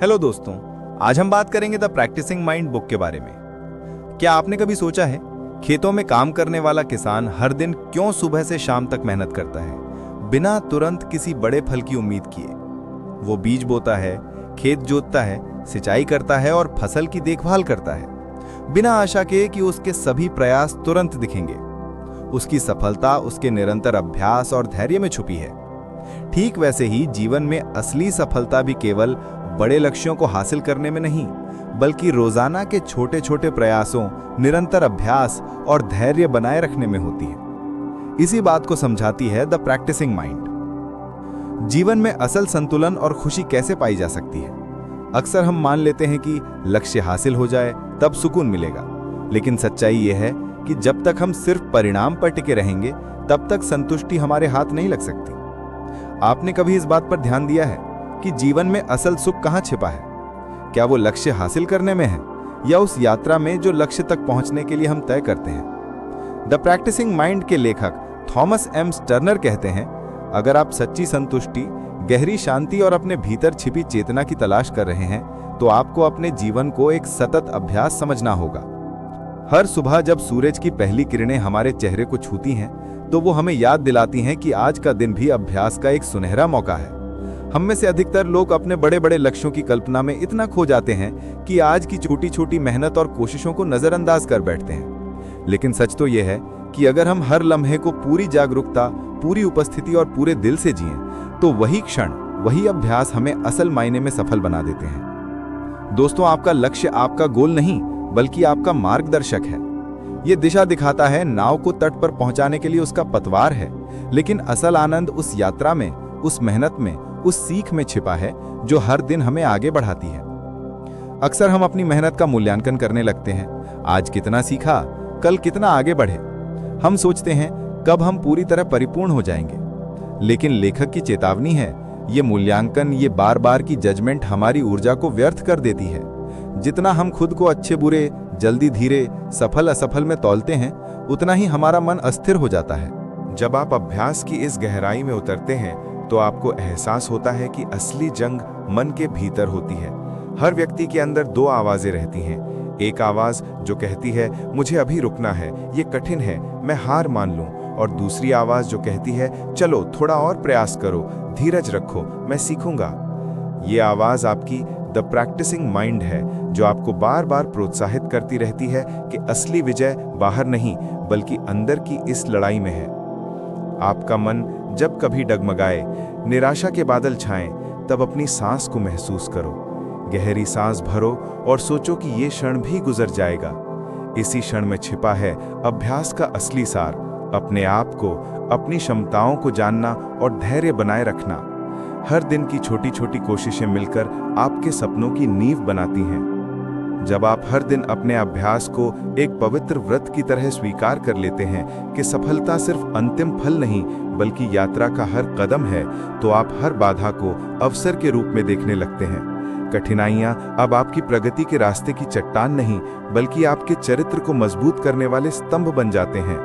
Hello दोस्तों, आज हम बात करेंगे द प्रैक्टिसिंग माइंड बुक के बारे में। क्या आपने कभी सोचा है खेतों में काम करने वाला किसान हर दिन क्यों सुबह से शाम तक मेहनत करता है बिना तुरंत किसी बड़े फल की उम्मीद किए? वो बीज बोता है, खेत जोतता है, सिंचाई करता है और फसल की देखभाल करता है बिना आशा के कि उसके सभी प्रयास तुरंत दिखेंगे। उसकी सफलता उसके निरंतर अभ्यास और धैर्य में छुपी है। ठीक वैसे ही जीवन में असली सफलता भी केवल बड़े लक्ष्यों को हासिल करने में नहीं, बल्कि रोजाना के छोटे छोटे प्रयासों, निरंतर अभ्यास और धैर्य बनाए रखने में होती है। इसी बात को समझाती है द प्रैक्टिसिंग माइंड। जीवन में असल संतुलन और खुशी कैसे पाई जा सकती है? अक्सर हम मान लेते हैं कि लक्ष्य हासिल हो जाए तब सुकून मिलेगा, लेकिन सच्चाई यह है कि जब तक हम सिर्फ परिणाम पर टिके रहेंगे तब तक संतुष्टि हमारे हाथ नहीं लग सकती। आपने कभी इस बात पर ध्यान दिया है कि जीवन में असल सुख कहाँ छिपा है? क्या वो लक्ष्य हासिल करने में है या उस यात्रा में जो लक्ष्य तक पहुंचने के लिए हम तय करते हैं? द प्रैक्टिसिंग माइंड के लेखक थॉमस एम स्टर्नर कहते हैं, अगर आप सच्ची संतुष्टि, गहरी शांति और अपने भीतर छिपी चेतना की तलाश कर रहे हैं तो आपको अपने जीवन को एक सतत अभ्यास समझना होगा। हर सुबह जब सूरज की पहली किरणें हमारे चेहरे को छूती हैं तो वो हमें याद दिलाती हैं कि आज का दिन भी अभ्यास का एक सुनहरा मौका है। हम में से अधिकतर लोग अपने बड़े बड़े लक्ष्यों की कल्पना में इतना खो जाते हैं कि आज की छोटी छोटी मेहनत और कोशिशों को नजरअंदाज कर बैठते हैं। लेकिन सच तो यह है कि अगर हम हर लम्हे को पूरी जागरूकता, पूरी उपस्थिति और पूरे दिल से जिएं, तो वही क्षण, वही अभ्यास हमें असल मायने में सफल बना देते हैं। दोस्तों, आपका लक्ष्य आपका गोल नहीं, बल्कि आपका मार्गदर्शक है। ये दिशा दिखाता है, नाव को तट पर पहुंचाने के लिए उसका पतवार है, लेकिन असल आनंद उस यात्रा में, उस मेहनत में, उस सीख में छिपा है जो हर दिन हमें आगे बढ़ाती है। अक्सर हम अपनी मेहनत का मूल्यांकन करने लगते हैं। आज कितना सीखा, कल कितना आगे बढ़े। हम सोचते हैं कब हम पूरी तरह परिपूर्ण हो जाएंगे। लेकिन लेखक की चेतावनी है, ये मूल्यांकन, ये बार बार की जजमेंट हमारी ऊर्जा को व्यर्थ कर देती है। जितना हम खुद को अच्छे बुरे, जल्दी धीरे, सफल असफल में तौलते हैं, उतना ही हमारा मन अस्थिर हो जाता है। जब आप अभ्यास की इस गहराई में उतरते हैं तो आपको एहसास होता है कि असली जंग मन के भीतर होती है। हर व्यक्ति के अंदर दो आवाजें रहती हैं। एक आवाज जो कहती है मुझे अभी रुकना है, ये कठिन है, मैं हार मान लूं, और दूसरी आवाज जो कहती है चलो थोड़ा और प्रयास करो, धीरज रखो, मैं सीखूंगा। ये आवाज आपकी द प्रैक्टिसिंग माइंड है, जो आपको बार बार प्रोत्साहित करती रहती है कि असली विजय बाहर नहीं बल्कि अंदर की इस लड़ाई में है। आपका मन जब कभी डगमगाए, निराशा के बादल छाएं, तब अपनी सांस को महसूस करो। गहरी सांस भरो और सोचो कि ये क्षण भी गुजर जाएगा। इसी क्षण में छिपा है अभ्यास का असली सार, अपने आप को, अपनी क्षमताओं को जानना और धैर्य बनाए रखना। हर दिन की छोटी छोटी कोशिशें मिलकर आपके सपनों की नींव बनाती हैं। जब आप हर दिन अपने अभ्यास को एक पवित्र व्रत की तरह स्वीकार कर लेते हैं कि सफलता सिर्फ अंतिम फल नहीं बल्कि यात्रा का हर कदम है, तो आप हर बाधा को अवसर के रूप में देखने लगते हैं। कठिनाइयां अब आपकी प्रगति के रास्ते की चट्टान नहीं बल्कि आपके चरित्र को मजबूत करने वाले स्तंभ बन जाते हैं।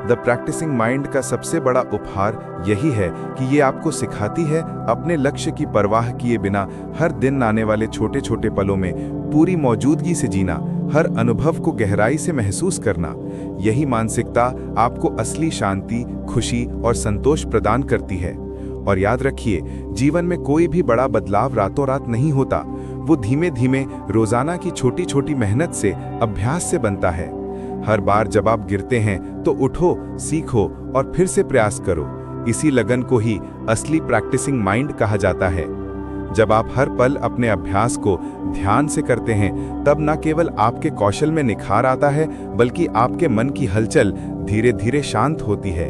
द प्रैक्टिसिंग माइंड का सबसे बड़ा उपहार यही है कि ये आपको सिखाती है अपने लक्ष्य की परवाह किए बिना हर दिन आने वाले छोटे छोटे पलों में पूरी मौजूदगी से जीना, हर अनुभव को गहराई से महसूस करना। यही मानसिकता आपको असली शांति, खुशी और संतोष प्रदान करती है। और याद रखिए, जीवन में कोई भी बड़ा बदलाव रातों रात नहीं होता, वो धीमे धीमे रोजाना की छोटी छोटी मेहनत से, अभ्यास से बनता है। हर बार जब आप गिरते हैं तो उठो, सीखो और फिर से प्रयास करो। इसी लगन को ही असली प्रैक्टिसिंग माइंड कहा जाता है। जब आप हर पल अपने अभ्यास को ध्यान से करते हैं, तब न केवल आपके कौशल में निखार आता है बल्कि आपके मन की हलचल धीरे धीरे शांत होती है।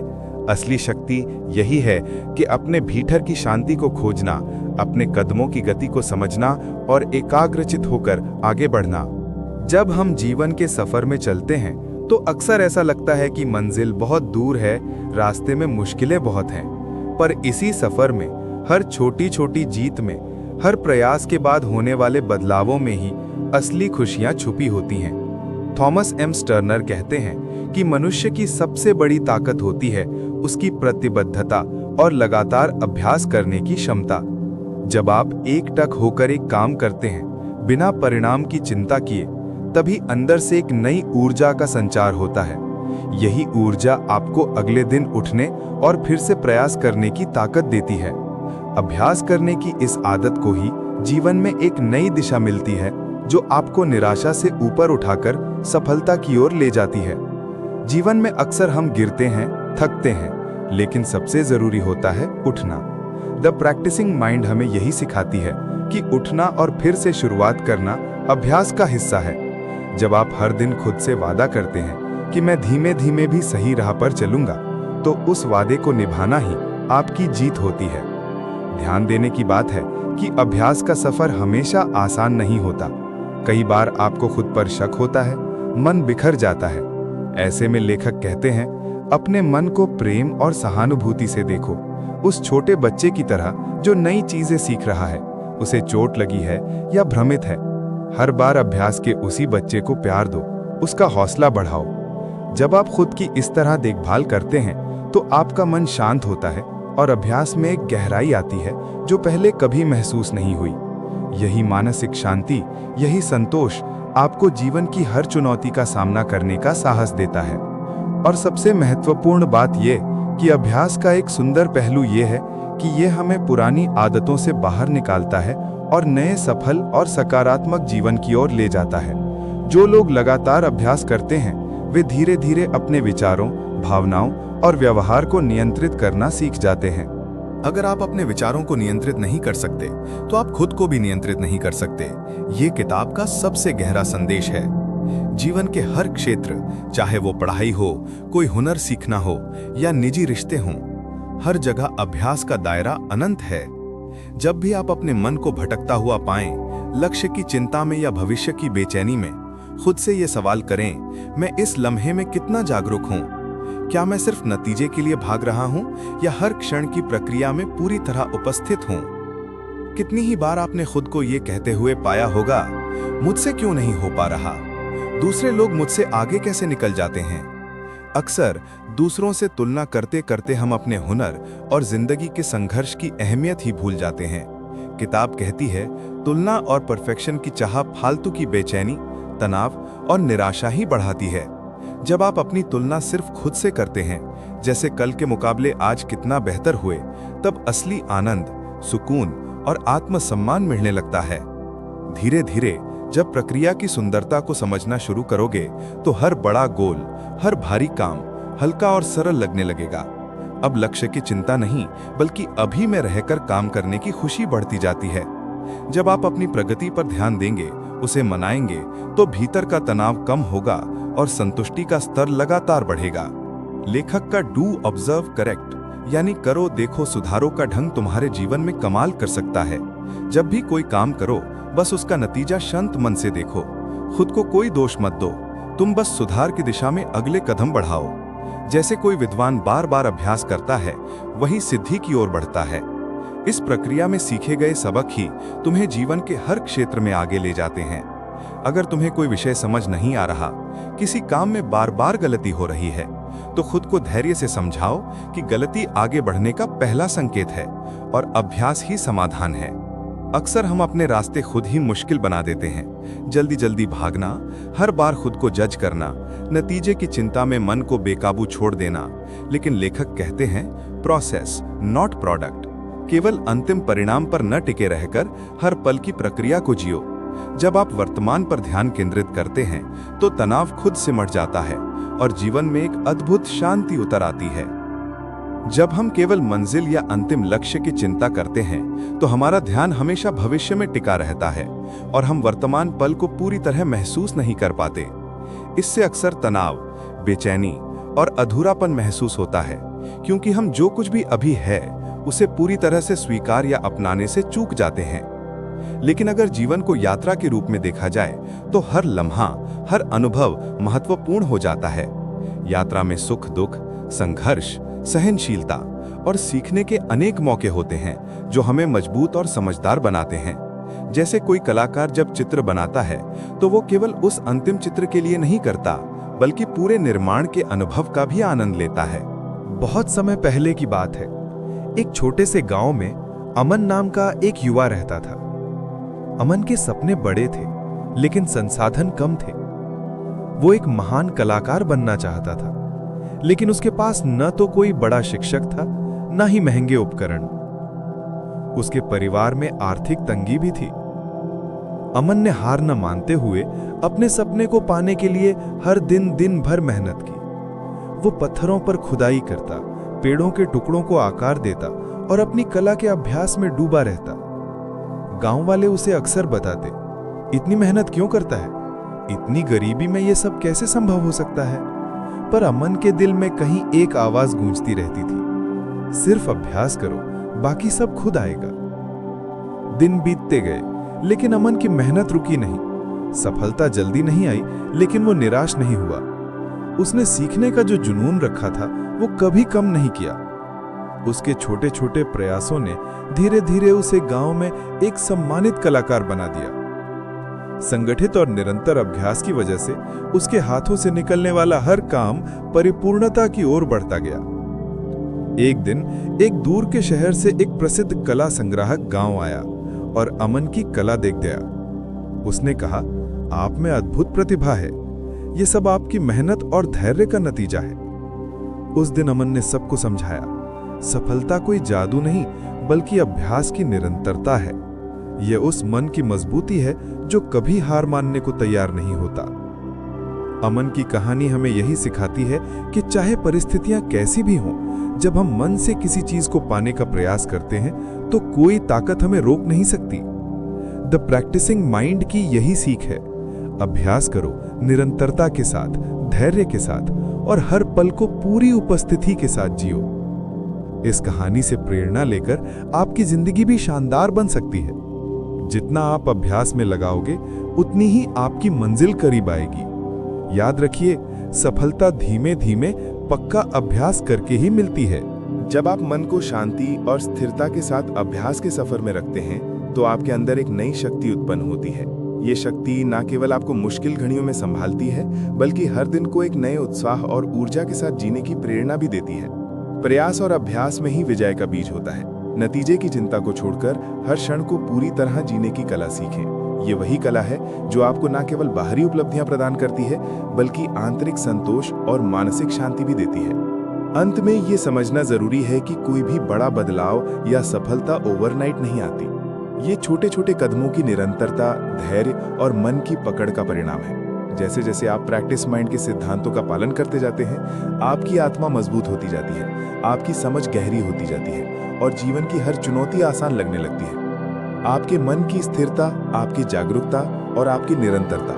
असली शक्ति यही है कि अपने भीतर की शांति को खोजना, अपने कदमों की गति को समझना और एकाग्रचित होकर आगे बढ़ना। जब हम जीवन के सफर में चलते हैं तो अक्सर ऐसा लगता है कि मंजिल बहुत दूर है, रास्ते में मुश्किलें बहुत हैं। पर इसी सफर में, हर छोटी छोटी जीत में, हर प्रयास के बाद होने वाले बदलावों में ही असली खुशियां छुपी होती हैं। थॉमस एम स्टर्नर कहते हैं कि मनुष्य की सबसे बड़ी ताकत होती है उसकी प्रतिबद्धता और लगातार अभ्यास करने की क्षमता। जब आप एकटक होकर एक काम करते हैं बिना परिणाम की चिंता किए, तभी अंदर से एक नई ऊर्जा का संचार होता है। यही ऊर्जा आपको अगले दिन उठने और फिर से प्रयास करने की ताकत देती है। अभ्यास करने की इस आदत को ही जीवन में एक नई दिशा मिलती है, जो आपको निराशा से ऊपर उठाकर सफलता की ओर ले जाती है। जीवन में अक्सर हम गिरते हैं, थकते हैं, लेकिन सबसे जरूरी होता है उठना। द प्रैक्टिसिंग माइंड हमें यही सिखाती है कि उठना और फिर से शुरुआत करना अभ्यास का हिस्सा है। जब आप हर दिन खुद से वादा करते हैं कि मैं धीमे धीमे भी सही राह पर चलूंगा, तो उस वादे को निभाना ही आपकी जीत होती है। ध्यान देने की बात है कि अभ्यास का सफर हमेशा आसान नहीं होता। कई बार आपको खुद पर शक होता है, मन बिखर जाता है। ऐसे में लेखक कहते हैं, अपने मन को प्रेम और सहानुभूति से देखो, उस छोटे बच्चे की तरह जो नई चीजें सीख रहा है। उसे चोट लगी है या भ्रमित है, हर बार अभ्यास के उसी बच्चे को प्यार दो, उसका हौसला बढ़ाओ। जब आप खुद की इस तरह देखभाल करते हैं, तो आपका मन शांत होता है और अभ्यास में एक गहराई आती है जो पहले कभी महसूस नहीं हुई। यही मानसिक शांति, यही संतोष आपको जीवन की हर चुनौती का सामना करने का साहस देता है। और सबसे महत्वपूर्ण बात यह कि अभ्यास का एक सुंदर पहलू यह है कि यह हमें पुरानी आदतों से बाहर निकालता है और नए सफल और सकारात्मक जीवन की ओर ले जाता है। जो लोग लगातार अभ्यास करते हैं, वे धीरे धीरे अपने विचारों, भावनाओं और व्यवहार को नियंत्रित करना सीख जाते हैं। अगर आप अपने विचारों को नियंत्रित नहीं कर सकते, तो आप खुद को भी नियंत्रित नहीं कर सकते। ये किताब का सबसे गहरा संदेश है। जीवन के हर क्षेत्र, चाहे वो पढ़ाई हो, कोई हुनर सीखना हो या निजी रिश्ते हों, हर जगह अभ्यास का दायरा अनंत है। जब भी आप अपने मन को भटकता हुआ पाएं, लक्ष्य की चिंता में या भविष्य की बेचैनी में, खुद से ये सवाल करें, मैं इस लम्हे में कितना जागरूक हूं? क्या मैं सिर्फ नतीजे के लिए भाग रहा हूं या हर क्षण की प्रक्रिया में पूरी तरह उपस्थित हूं? कितनी ही बार आपने खुद को ये कहते हुए पाया होगा, मुझसे क्यों नहीं हो पा रहा? दूसरे लोग मुझसे आगे कैसे निकल जाते हैं? अक्सर दूसरों से तुलना करते करते हम अपने हुनर और जिंदगी के संघर्ष की अहमियत ही भूल जाते हैं। किताब कहती है, तुलना और परफेक्शन की चाह फालतू की बेचैनी, तनाव और निराशा ही बढ़ाती है। जब आप अपनी तुलना सिर्फ खुद से करते हैं, जैसे कल के मुकाबले आज कितना बेहतर हुए, तब असली आनंद, सुकून और आत्मसम्मान मिलने लगता है। धीरे धीरे जब प्रक्रिया की सुंदरता को समझना शुरू करोगे, तो हर बड़ा गोल, हर भारी काम हल्का और सरल लगने लगेगा। अब लक्ष्य की चिंता नहीं, बल्कि अभी में रहकर काम करने की खुशी बढ़ती जाती है। जब आप अपनी प्रगति पर ध्यान देंगे, उसे मनाएंगे, तो भीतर का तनाव कम होगा और संतुष्टि का स्तर लगातार बढ़ेगा। लेखक का डू ऑब्जर्व करेक्ट यानी करो देखो सुधारो का ढंग तुम्हारे जीवन में कमाल कर सकता है। जब भी कोई काम करो, बस उसका नतीजा शांत मन से देखो। खुद को कोई दोष मत दो, तुम बस सुधार की दिशा में अगले कदम बढ़ाओ। जैसे कोई विद्वान बार बार अभ्यास करता है, वही सिद्धि की ओर बढ़ता है। इस प्रक्रिया में सीखे गए सबक ही तुम्हें जीवन के हर क्षेत्र में आगे ले जाते हैं। अगर तुम्हें कोई विषय समझ नहीं आ रहा, किसी काम में बार बार गलती हो रही है, तो खुद को धैर्य से समझाओ कि गलती आगे बढ़ने का पहला संकेत है और अभ्यास ही समाधान है। अक्सर हम अपने रास्ते खुद ही मुश्किल बना देते हैं। जल्दी जल्दी भागना, हर बार खुद को जज करना, नतीजे की चिंता में मन को बेकाबू छोड़ देना। लेकिन लेखक कहते हैं, प्रोसेस नॉट प्रोडक्ट। केवल अंतिम परिणाम पर न टिके रहकर हर पल की प्रक्रिया को जियो। जब आप वर्तमान पर ध्यान केंद्रित करते हैं, तो तनाव खुद सिमट जाता है और जीवन में एक अद्भुत शांति उतर आती है। जब हम केवल मंजिल या अंतिम लक्ष्य की चिंता करते हैं, तो हमारा ध्यान हमेशा भविष्य में टिका रहता है और हम वर्तमान पल को पूरी तरह महसूस नहीं कर पाते। इससे अक्सर तनाव, बेचैनी और अधूरापन महसूस होता है, क्योंकि हम जो कुछ भी अभी है उसे पूरी तरह से स्वीकार या अपनाने से चूक जाते हैं। लेकिन अगर जीवन को यात्रा के रूप में देखा जाए, तो हर लम्हा, हर अनुभव महत्वपूर्ण हो जाता है। यात्रा में सुख दुख, संघर्ष, सहनशीलता और सीखने के अनेक मौके होते हैं, जो हमें मजबूत और समझदार बनाते हैं। जैसे कोई कलाकार जब चित्र बनाता है, तो वो केवल उस अंतिम चित्र के लिए नहीं करता, बल्कि पूरे निर्माण के अनुभव का भी आनंद लेता है। बहुत समय पहले की बात है, एक छोटे से गांव में अमन नाम का एक युवा रहता था। अमन के सपने बड़े थे, लेकिन संसाधन कम थे। वो एक महान कलाकार बनना चाहता था, लेकिन उसके पास न तो कोई बड़ा शिक्षक था, न ही महंगे उपकरण। उसके परिवार में आर्थिक तंगी भी थी। अमन ने हार न मानते हुए अपने सपने को पाने के लिए हर दिन भर मेहनत की। वो पत्थरों पर खुदाई करता, पेड़ों के टुकड़ों को आकार देता और अपनी कला के अभ्यास में डूबा रहता। गांव वाले उसे अक्सर बताते, इतनी मेहनत क्यों करता है? इतनी गरीबी में ये सब कैसे संभव हो सकता है? पर अमन के दिल में कहीं एक आवाज गूंजती रहती थी, सिर्फ अभ्यास करो, बाकी सब खुद आएगा। दिन बीतते गए, लेकिन अमन की मेहनत रुकी नहीं। सफलता जल्दी नहीं आई, लेकिन वो निराश नहीं हुआ। उसने सीखने का जो जुनून रखा था, वो कभी कम नहीं किया। उसके छोटे छोटे प्रयासों ने धीरे धीरे उसे गांव में एक सम्मानित कलाकार बना दिया। संगठित और निरंतर अभ्यास की वजह से उसके हाथों से निकलने वाला हर काम परिपूर्णता की ओर बढ़ता गया। एक दिन एक दूर के शहर से एक प्रसिद्ध कला संग्राहक गांव आया और अमन की कला देख गया। उसने कहा, आप में अद्भुत प्रतिभा है, ये सब आपकी मेहनत और धैर्य का नतीजा है। उस दिन अमन ने सबको समझाया, सफलता कोई जादू नहीं, बल्कि अभ्यास की निरंतरता है। यह उस मन की मजबूती है जो कभी हार मानने को तैयार नहीं होता। अमन की कहानी हमें यही सिखाती है कि चाहे परिस्थितियां कैसी भी हों, जब हम मन से किसी चीज को पाने का प्रयास करते हैं, तो कोई ताकत हमें रोक नहीं सकती। द प्रैक्टिसिंग माइंड की यही सीख है। अभ्यास करो, निरंतरता के साथ, धैर्य के साथ, और हर पल को पूरी उपस्थिति के साथ जियो। इस कहानी से प्रेरणा लेकर आपकी जिंदगी भी शानदार बन सकती है। जितना आप अभ्यास में लगाओगे, उतनी ही आपकी मंजिल करीब आएगी। याद रखिए, सफलता धीमे धीमे पक्का अभ्यास करके ही मिलती है। जब आप मन को शांति और स्थिरता के साथ अभ्यास के सफर में रखते हैं, तो आपके अंदर एक नई शक्ति उत्पन्न होती है। ये शक्ति न केवल आपको मुश्किल घड़ियों में संभालती है, बल्कि हर दिन को एक नए उत्साह और ऊर्जा के साथ जीने की प्रेरणा भी देती है। प्रयास और अभ्यास में ही विजय का बीज होता है। नतीजे की चिंता को छोड़कर हर क्षण को पूरी तरह जीने की कला सीखें। ये वही कला है जो आपको न केवल बाहरी उपलब्धियां प्रदान करती है, बल्कि आंतरिक संतोष और मानसिक शांति भी देती है। अंत में ये समझना जरूरी है कि कोई भी बड़ा बदलाव या सफलता ओवरनाइट नहीं आती। ये छोटे छोटे कदमों की निरंतरता, धैर्य और मन की पकड़ का परिणाम है। जैसे जैसे आप प्रैक्टिस माइंड के सिद्धांतों का पालन करते जाते हैं, आपकी आत्मा मजबूत होती जाती है, आपकी समझ गहरी होती जाती है और जीवन की हर चुनौती आसान लगने लगती है। आपके मन की स्थिरता, आपकी जागरूकता और आपकी निरंतरता,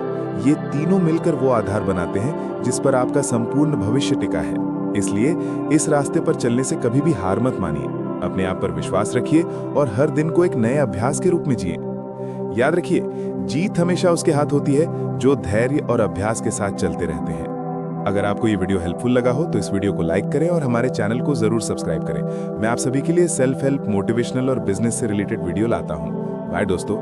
ये तीनों मिलकर वो आधार बनाते हैं जिस पर आपका संपूर्ण भविष्य टिका है। इसलिए इस रास्ते पर चलने से कभी भी हार मत मानिए। अपने आप पर विश्वास रखिए और हर दिन को एक नए अभ्यास के रूप में जिए। याद रखिए, जीत हमेशा उसके हाथ होती है जो धैर्य और अभ्यास के साथ चलते रहते हैं। अगर आपको ये वीडियो हेल्पफुल लगा हो तो इस वीडियो को लाइक करें और हमारे चैनल को जरूर सब्सक्राइब करें। मैं आप सभी के लिए सेल्फ हेल्प, मोटिवेशनल और बिजनेस से रिलेटेड वीडियो लाता हूँ। बाय दोस्तों।